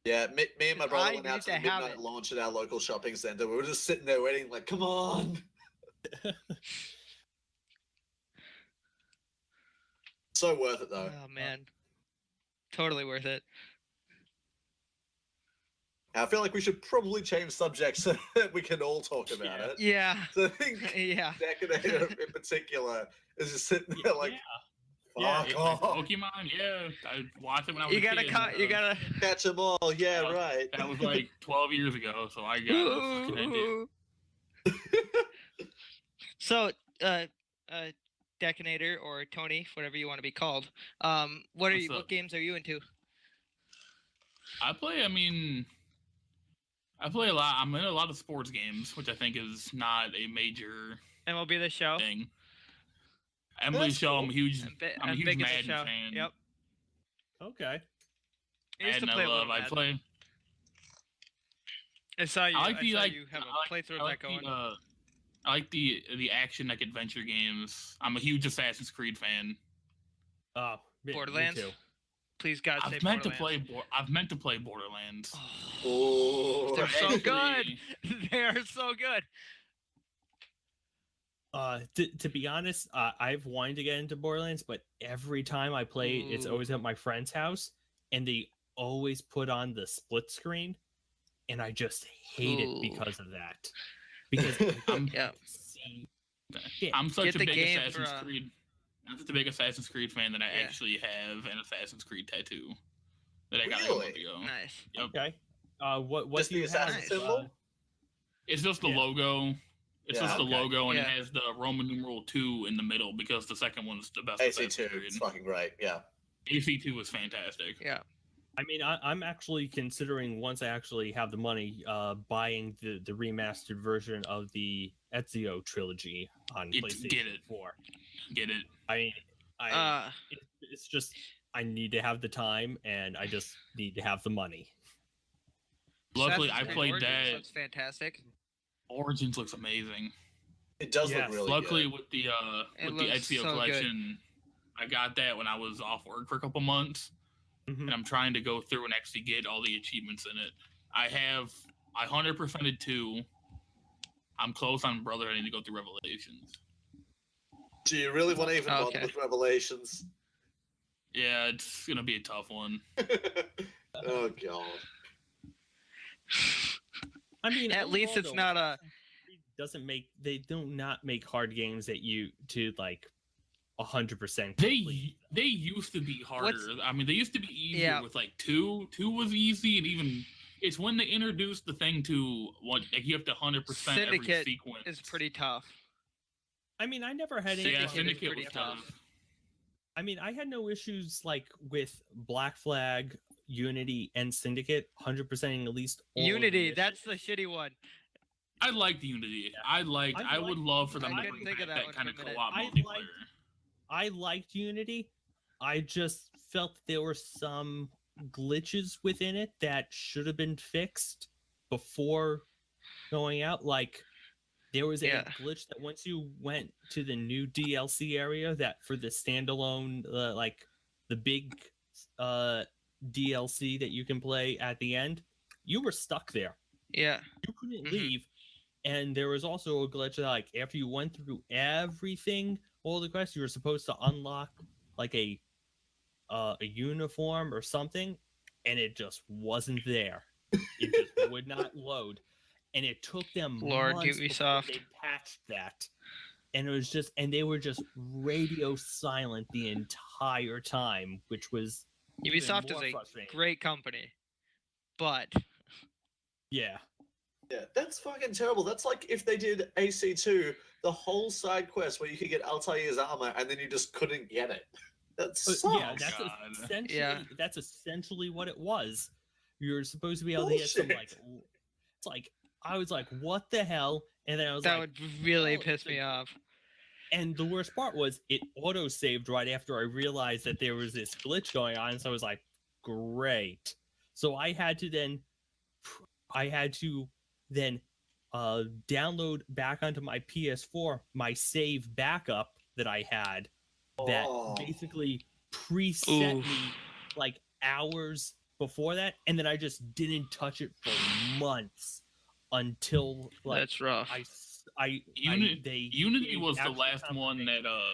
Yeah, me and my I brother went out need to the to have midnight it. launch at our local shopping center. We were just sitting there waiting, like, come on. So worth it though. Oh man, totally worth it. I feel like we should probably change subjects so that we can all talk about it. Yeah, So I think yeah. Decadator in particular is just sitting there like, Yeah, fuck Like off. Pokemon, yeah, I watched it when I was You a gotta kid. you gotta. Catch them all. Yeah, Yeah. right. That was like 12 years ago, so I got no fucking idea. So, Decanator or Tony, whatever you want to be called. What What's up? games are you into? I play a lot. I'm in a lot of sports games, which I think is not a major MLB The Show. thing. Emily That's Show, cool. I'm a huge I'm huge big in The Madden Show. fan. Yep. Okay. I used to Madden play I a love. little I Madden. play. I saw you. I like the saw like. you have I a like- playthrough I of like that going. I like the action like adventure games. I'm a huge Assassin's Creed fan. Oh, me Borderlands? too. Please God say I've meant to Borderlands. play. I've meant to play Borderlands. Oh, Oh, they're so good. Actually, They are so good. To be honest, I've wanted to get into Borderlands, but every time I play, it's Ooh. always at my friend's house, and they always put on the split screen, and I just hate Ooh. it because of that. Because I'm- Yeah. see shit. I'm such Get a the big game Assassin's for, Creed. I'm such a big Assassin's Creed fan that I Yeah. actually have an Assassin's Creed tattoo that I got Really? a month ago. Nice. Yep. Okay. What Just do the you have? assassin symbol? It's just the Yeah. logo. It's Yeah, just the okay. logo, and it Yeah. has the Roman numeral 2 in the middle because the second one's the best. AC2, Assassin's Creed. it's fucking great. Yeah. AC2 was fantastic. Yeah. I mean, I'm actually considering once I actually have the money, buying the remastered version of the Ezio trilogy on PlayStation Get it. 4. Get it? I mean, it's just I need to have the time, and I just need to have the money. Luckily, Assassin's I Creed played Origins that. looks fantastic. Origins looks amazing. It does Yes. look really Luckily, good. with the It with the looks Ezio so good. collection, I got that when I was off work for a couple months, Mhm. and I'm trying to go through and actually get all the achievements in it. I 100%ed 2. I'm close on Brother. I need to go through Revelations. Do you really want to even bother Okay. with Revelations? Yeah, it's gonna be a tough one. Oh god. I mean, At least overall, it's though, not a. Assassin's Creed doesn't make they do not make hard games that you to like 100% complete. They used to be harder. I mean, they used to be easier Yeah. with like 2. 2 was easy, and even it's when they introduced the thing to what like you have to 100% every Syndicate sequence. Is pretty tough. I mean, I never had any. Yeah, Syndicate is Syndicate pretty was tough. tough. I mean, I had no issues like with Black Flag, Unity, and Syndicate 100%ing at least. all of the Unity, that's missions. the shitty one. I liked Unity. Yeah. I would love for them I to couldn't bring think of back that that one kind of for a minute. co-op I multiplayer. I liked Unity. I just felt there were some glitches within it that should have been fixed before going out. Like there was a Yeah. glitch that once you went to the new DLC area, that for the standalone, like the big DLC that you can play at the end, you were stuck there. Yeah. You couldn't Mhm. leave. And there was also a glitch that, like, after you went through everything, all the quests, you were supposed to unlock like a uniform or something, and it just wasn't there. It just would not load, and it took them Lord, months before Ubisoft. they patched that. And it was just, and they were just radio silent the entire time, which was even Ubisoft is more a frustrating. great company, but Yeah. Yeah, that's fucking terrible. That's like if they did AC2, the whole side quest where you could get Altair's armor and then you just couldn't get it. That sucks. Yeah, that's God. essentially Yeah. that's essentially what it was. You're supposed to be able to get some like Bullshit. it's like I was like, what the hell? And then I was That like, would really oh, piss it's a- me off. and the worst part was it auto saved right after I realized that there was this glitch going on. So I was like, great. So I had to then download back onto my PS4 my save backup that I had that Oh. basically preset Oof. me like hours before that, and then I just didn't touch it for months until like That's rough. Unity gave was the actual last one confirmation. that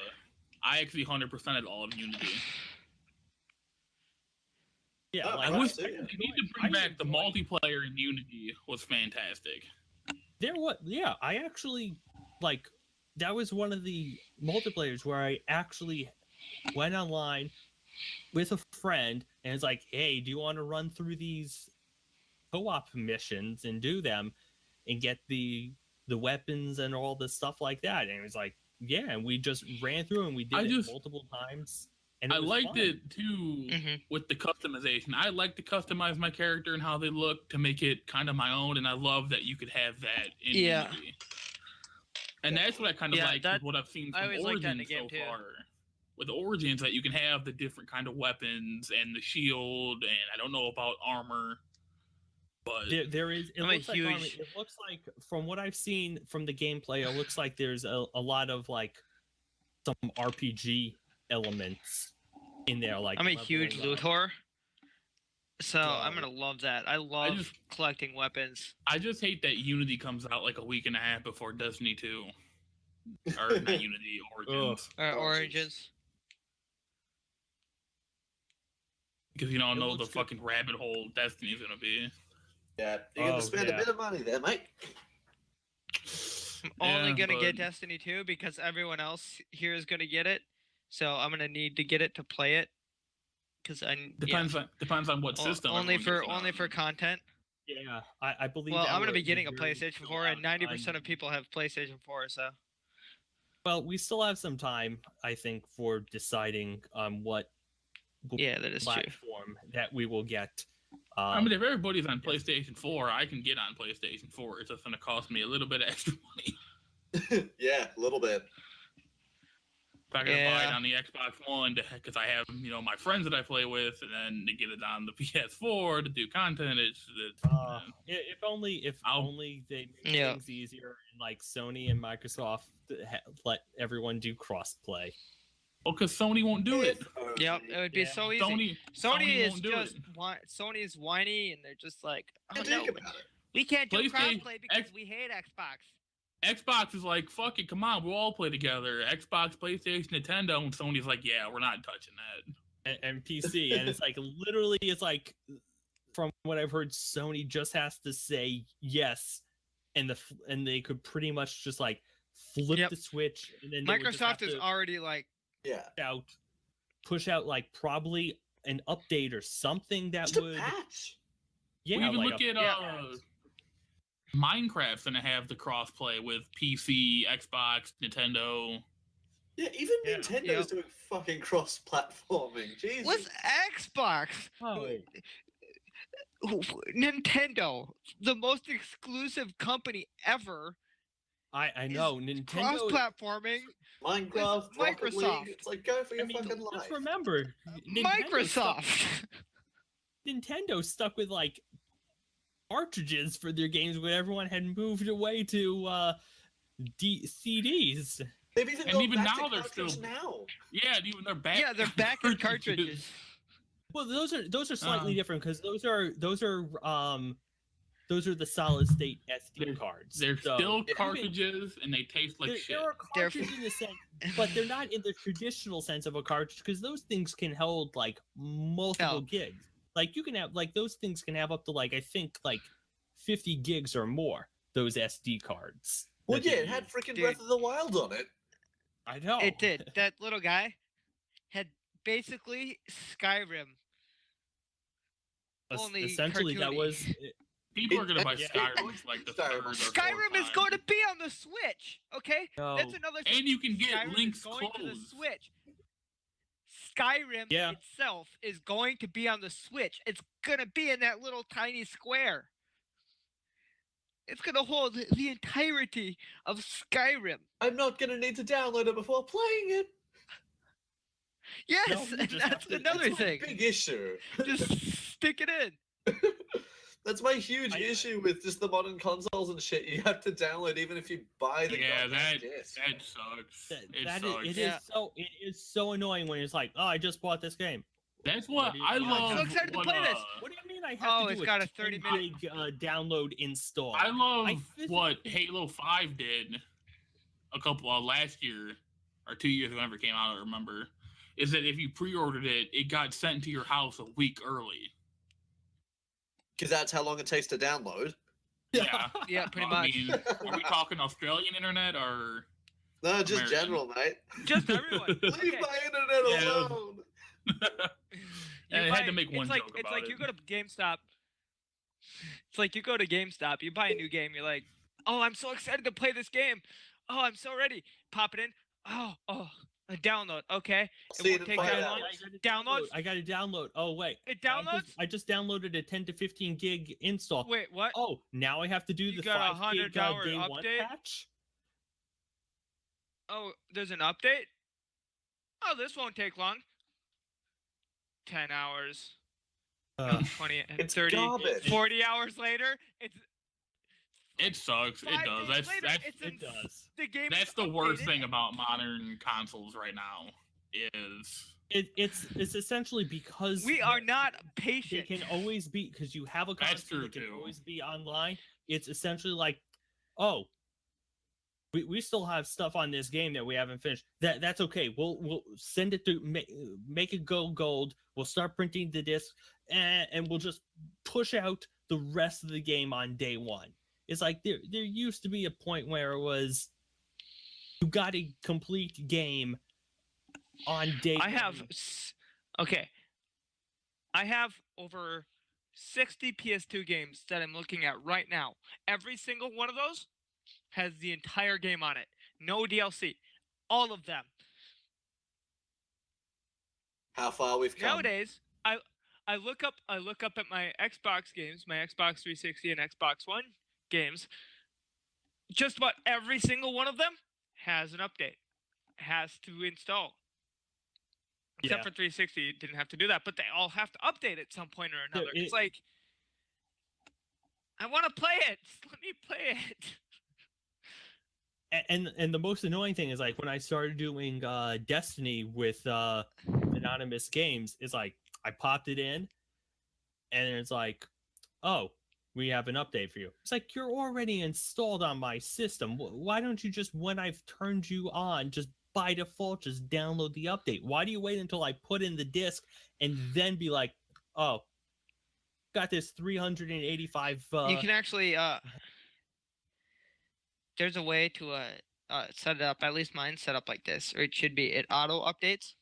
I actually 100%ed all of Unity. Yeah, Oh, like I right, wish so, they yeah. need to bring back the multiplayer in Unity was fantastic. I actually like that was one of the multiplayers where I actually went online with a friend and it's like, hey, do you want to run through these co-op missions and do them and get the weapons and all the stuff like that? And it was like, yeah, and we just ran through and we did it multiple times. And I was liked fun. it too with the customization. I like to customize my character and how they look to make it kind of my own, and I love that you could have that in Unity. And that's what I kind of like with what I've seen I from always liked that in Origins the game so too. far. With Origins, that you can have the different kind of weapons and the shield, and I don't know about armor, but there is. It I'm a looks like armor. huge- It looks like from what I've seen from the gameplay, it looks like there's a lot of like some RPG elements in there. Like I'm a huge leveling loot up. whore, so I'm Oh. gonna love that. I love collecting weapons. I just hate that Unity comes out like a week and a half before Destiny 2. Or not Unity, Origins. Origins. Origins. Because you don't It know the looks good. fucking rabbit hole Destiny's gonna be. Yeah, you're gonna Oh, spend yeah. a bit of money there, mate. I'm only Yeah, gonna get but- Destiny 2 because everyone else here is gonna get it. So I'm gonna need to get it to play it. Because I Depends on what system. only everyone for gets it only on. for content. Yeah, I believe. Well, that I'm gonna we're- be getting a we're PlayStation still 4, and out 90% on- of people have PlayStation 4. So Well, we still have some time, I think, for deciding what yeah, that is true. platform that we will get. I mean, if everybody's on PlayStation 4, I can get on PlayStation 4. It's just gonna cost me a little bit of extra money. Yeah, a little bit. If I gotta buy it Yeah. on the Xbox One, because I have my friends that I play with, and then to get it on the PS4 to do content, it's If only they make Yeah. things easier, and like Sony and Microsoft let everyone do crossplay. well, because Sony won't do it. Yep, it would be Yeah. so easy. Sony Sony is won't do just it. Sony's whiny, and they're just like, oh Think no, about it. we can't do PlayStation- crossplay because we hate Xbox. Xbox is like, fuck it, come on, we'll all play together. Xbox, PlayStation, Nintendo, and Sony's like, yeah, we're not touching that. And PC, and it's like literally, it's like from what I've heard, Sony just has to say yes, and they could pretty much just like flip Yep. the switch, and then they would just have Microsoft is to already like, Yeah. push out like probably an update or something that Just a would patch. yeah, we even like look a at patch. Minecraft's gonna have the crossplay with PC, Xbox, Nintendo. Yeah, even Yeah. Nintendo's Yep. doing fucking cross-platforming. Jesus. what's Xbox? Oh, Nintendo, the most exclusive company ever, I know Nintendo. cross-platforming. Minecraft, Rocket League. Microsoft. It's like go for your I mean, fucking just life. remember, Stuck, Microsoft. Nintendo stuck with like cartridges for their games when everyone had moved away to CDs. They've even And gone even back now to they're cartridge still- now. Yeah, and even they're back. Yeah, they're back in cartridges. Well, those are slightly Um, different because those are the solid state SD They're- cards. They're So, still even- cartridges, and they taste like there, shit. there are They're- cartridges in the sense, but they're not in the traditional sense of a cartridge because those things can hold like multiple Oh. gigs. Like you can have like those things can have up to like I think like 50 gigs or more. Those SD cards. Well, that they yeah, it had use. freaking Dude. Breath of the Wild on it. I know It did. That little guy had basically Skyrim. only Essentially, that cartoony. was People are gonna buy Yeah. Skyrim for like the Skyrim. third or fourth Skyrim is time. going to be on the Switch. Okay, no. that's another thing. And you can get Skyrim Link's is going to the clothes. Switch. Skyrim Yeah. itself is going to be on the Switch. It's gonna be in that little tiny square. It's gonna hold the entirety of Skyrim. I'm not gonna need to download it before playing it. Yes, you and just have that's to- another That's my thing. big issue. Just stick it in. That's my huge I- issue with just the modern consoles and shit. You have to download even if you buy the Yeah, goddamn disc. that sucks. That, It that is, sucks. it is so annoying when it's like, oh, I just bought this game. That's What what do you I mean? love. I'm so excited to what, play this. What do you mean I have Oh, to it's do got a a 30 10 gig download install? I love physically- what Halo 5 did a couple last year or 2 years, whenever it came out, I don't remember. Is that if you pre-ordered it, it got sent to your house a week early. Because that's how long it takes to download. Yeah. Yeah, pretty I much. mean, are we talking Australian internet or? No, just American. general, mate. Just everyone. Leave Okay. my internet Yeah. alone. You I had buy- to make one it's like, joke It's about like it. you go to GameStop. It's like you go to GameStop, you buy a new game, you're like, oh, I'm so excited to play this game. Oh, I'm so ready. Pop it in. Oh, a download. Okay. See won't it in take 5 that hours. long. Downloads? I got to download. Oh wait, It I downloads? just downloaded a 10 to 15 gig install. Wait, what? Oh, now I have to do You the got a 5 gig $100 day one update? patch. Oh, there's an update? Oh, this won't take long. 10 hours, 20, It's 30, garbage. 40 hours later, it's It sucks. It 5 does. days That's later, that's it's It in- does. the game. that's is the worst updated. thing about modern consoles right now. Is It's essentially because We are not they patient. can always be because you have a That's console true, that can too. always be online. It's essentially like, oh, we still have stuff on this game that we haven't finished. That's okay. We'll send it to make it go gold. We'll start printing the disc, and we'll just push out the rest of the game on day one. It's like there used to be a point where it was you got a complete game on day I have one. okay. I have over 60 PS2 games that I'm looking at right now. Every single one of those has the entire game on it. No DLC. All of them. How far we've come. Nowadays, I look up at my Xbox games, my Xbox 360 and Xbox One games. Just about every single one of them has an update. Has to install. Except Yeah. for 360, it didn't have to do that, but they all have to update at some point or another. it- It's like I want to play it. Just let me play it. And the most annoying thing is like when I started doing Destiny with anonymous games, it's like I popped it in and it's like, oh, we have an update for you. It's like you're already installed on my system. Why don't you just, when I've turned you on, just by default just download the update? Why do you wait until I put in the disc and then be like, oh, got this 385 You can actually there's a way to set it up. At least mine's set up like this, or it should be. It auto updates.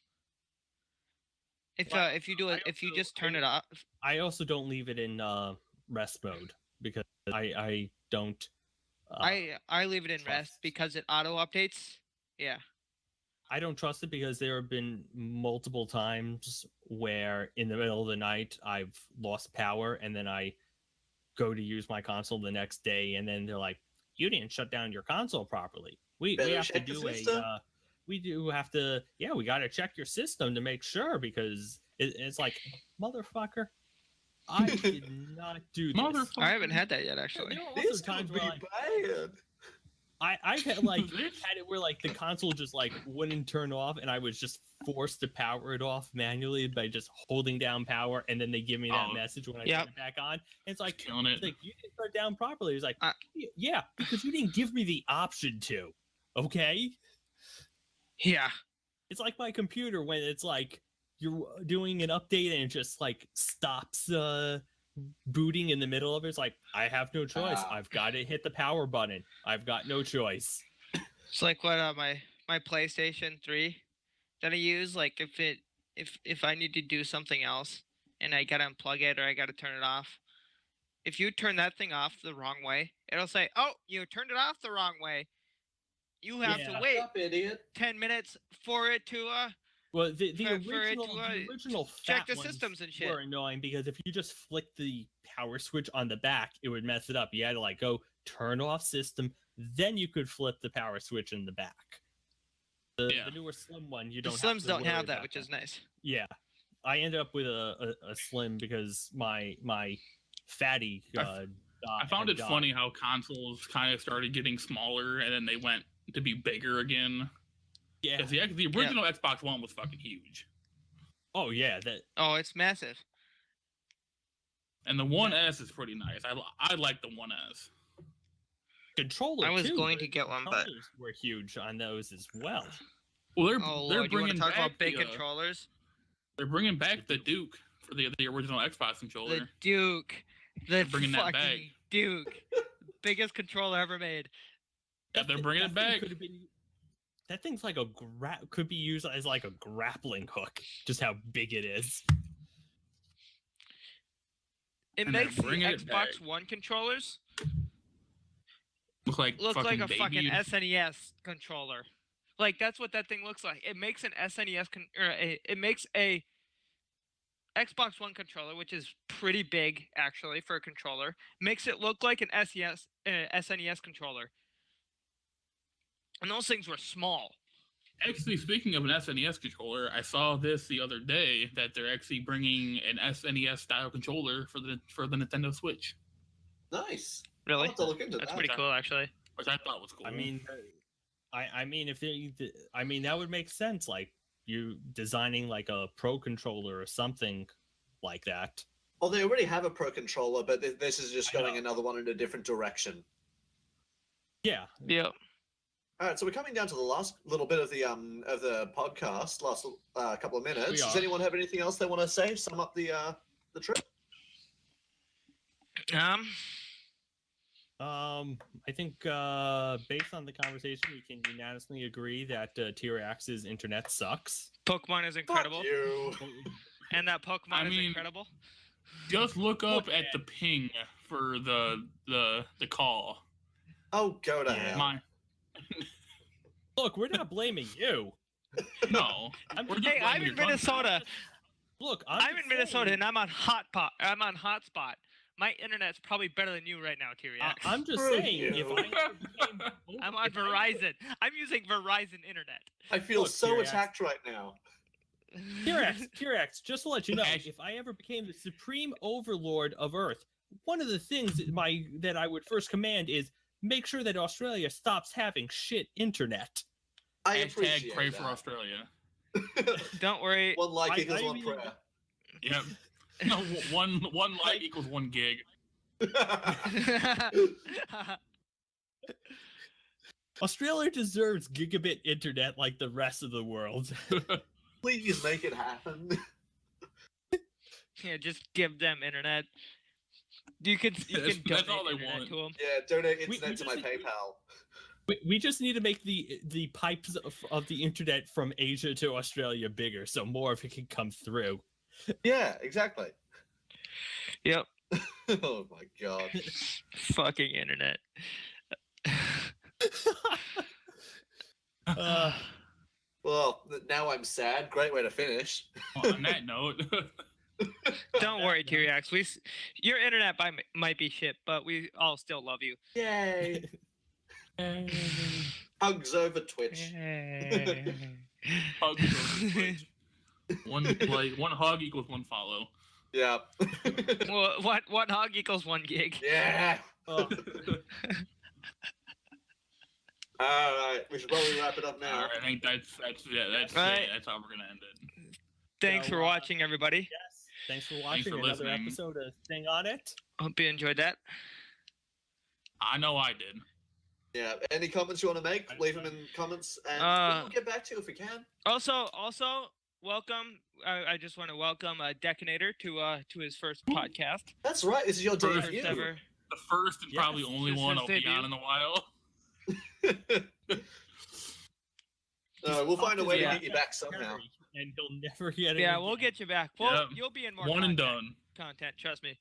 If you do it, if you just turn it off. I also don't leave it in rest mode because I don't I leave it in rest trust. because it auto updates. Yeah. I don't trust it because there have been multiple times where in the middle of the night I've lost power and then I go to use my console the next day and then they're like, you didn't shut down your console properly. We Better have to check the do system." we do have to, yeah, we got to check your system to make sure because it's like, motherfucker, I did not do this. Motherfucker. I haven't had that yet, actually. There are also This times could be where like, bad. I've had like This- had it where like the console just like wouldn't turn off and I was just forced to power it off manually by just holding down power and then they give me that Oh, message when I yep. turn it back on. And it's like, killing it. you didn't turn it down properly. It's like, I- yeah, because you didn't give me the option to. Okay? Yeah. It's like my computer when it's like you're doing an update and it just like stops booting in the middle of it. It's like, I have no choice. Ah. I've got to hit the power button. I've got no choice. It's like what my PlayStation 3 that I use. Like if I need to do something else and I gotta unplug it or I gotta turn it off. If you turn that thing off the wrong way, it'll say, "Oh, you turned it off the wrong way. You have Yeah. to wait Shut up, idiot. 10 minutes for it to Well, the For it to, original check fat the ones systems and shit. were annoying because if you just flick the power switch on the back, it would mess it up. You had to like go turn off system, then you could flip the power switch in the back. The newer slim one, you The don't. Slims don't worry have that, about which is nice. Yeah, I ended up with a slim because my fatty. I found it funny how consoles kind of started getting smaller and then they went to be bigger again. Yeah. Because the original Xbox One was fucking huge. Oh yeah, that. Oh, it's massive. And the One S is pretty nice. I like the One S. Controller. I was too. going to get one, but controllers were huge on those as well. Well, oh they're Lord, you want bringing to talk back about big controllers? They're bringing back the Duke for the original Xbox controller. The Duke, the bringing that back. fucking Duke, biggest controller ever made. Yeah, they're bringing it back. That thing's like could be used as like a grappling hook. Just how big it is. It And makes the they're bringing it Xbox back. One controllers Look like a baby. fucking SNES controller. Like that's what that thing looks like. It makes an SNES it makes a Xbox One controller, which is pretty big actually for a controller, makes it look like an SNES controller. And those things were small. Actually, speaking of an SNES controller, I saw this the other day that they're actually bringing an SNES style controller for the Nintendo Switch, Nice. Really? I'll have to look into That's that. pretty cool, actually. which I thought was cool. I mean, that would make sense. Like you designing like a pro controller or something like that. Well, they already have a Pro controller, but this is just I going know. another one in a different direction. Yeah. Yep. All right, so we're coming down to the last little bit of the podcast, last couple of minutes. We Does are. anyone have anything else they want to say? Sum up the trip. I think based on the conversation, we can unanimously agree that T-Rex's internet sucks. Pokemon is incredible, Fuck you. and that Pokemon is mean- incredible. Just look up at the ping for the call. Oh, go to Yeah. hell. Look, we're not blaming you. No. We're just Hey, I'm blaming in your company. Minnesota. Look, I'm in Minnesota, and I'm on hotspot. My internet's probably better than you right now, Tyriak. I'm just Screw saying, if you. I ever became, I'm on Verizon. I'm using Verizon internet. I feel Look, so Tyriak. attacked right now. T-Rex, just to let you know, Okay. if I ever became the supreme overlord of Earth, one of the things that I would first command is make sure that Australia stops having shit internet. I Hashtag appreciate pray that. for Australia. Don't worry. One like I- equals I one mean- prayer. Yep. No, one like equals 1 gig. Australia deserves gigabit internet like the rest of the world. Please make it happen. Yeah, just give them internet. You can That's donate all they internet want. to them. Yeah, donate We internet to my just- PayPal. We just need to make the pipes of the internet from Asia to Australia bigger, so more of it can come through. Yeah, exactly. Yep. Oh my god. Fucking internet. Uh, Well, now I'm sad. Great way to finish. On that note, Don't worry, Tyriax. Your internet might be shit, but we all still love you. Yay. Hugs over Twitch. hugs over Twitch. One hug equals 1 follow. Yeah. Well, one hog equals 1 gig. Yeah. uh, All right, we should probably wrap it up All now. right, I think that's Right. That's how we're gonna end it. Thanks So, for watching, everybody. yes. Thanks for watching for another listening. episode of Thing on It. Hope you enjoyed that. I know I did. Yeah. Any comments you want to make? Leave them in comments, and we'll get back to you if we can. Also, welcome. I just want to welcome Deconator to his first podcast. That's right. This is your First debut. First ever. The first and Yes, probably only this one is I'll be debut. on in a while. We'll find a way Yeah. to get you back somehow. And you'll never get it. Yeah, we'll again. get you back. Well, Yep. you'll be in more One and content. done. Content, trust me.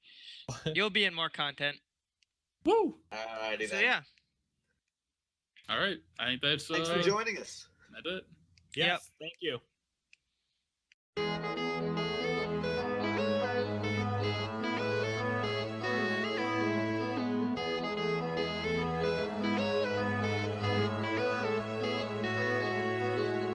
You'll be in more content. Woo! Alrighty So then. yeah, All right, I think that's Thanks for joining us. that's it. Yes, thank you.